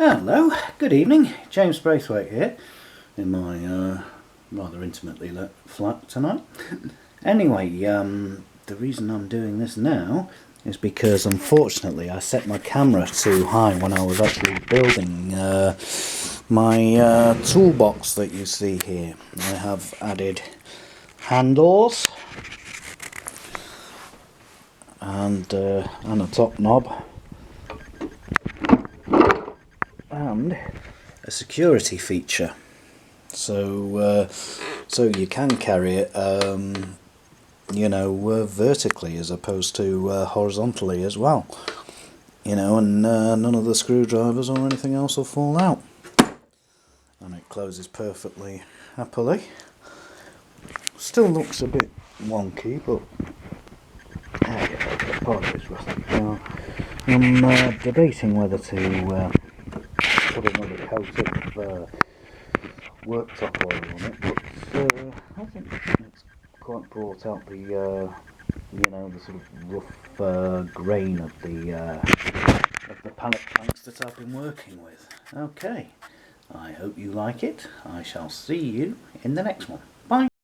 Hello, good evening. James Braithwaite here in my rather intimately lit flat tonight. Anyway, the reason I'm doing this now is because unfortunately I set my camera too high when I was actually building my toolbox that you see here. I have added handles and a top knob and a security feature, so you can carry it vertically as opposed to horizontally as well, and none of the screwdrivers or anything else will fall out, and it closes perfectly happily. Still looks a bit wonky, but apologies, rusty. I'm debating whether to put another coat of worktop oil on it, but I think it's quite brought out the the sort of rough grain of the pallet planks that I've been working with. Okay, I hope you like it. I shall see you in the next one. Bye.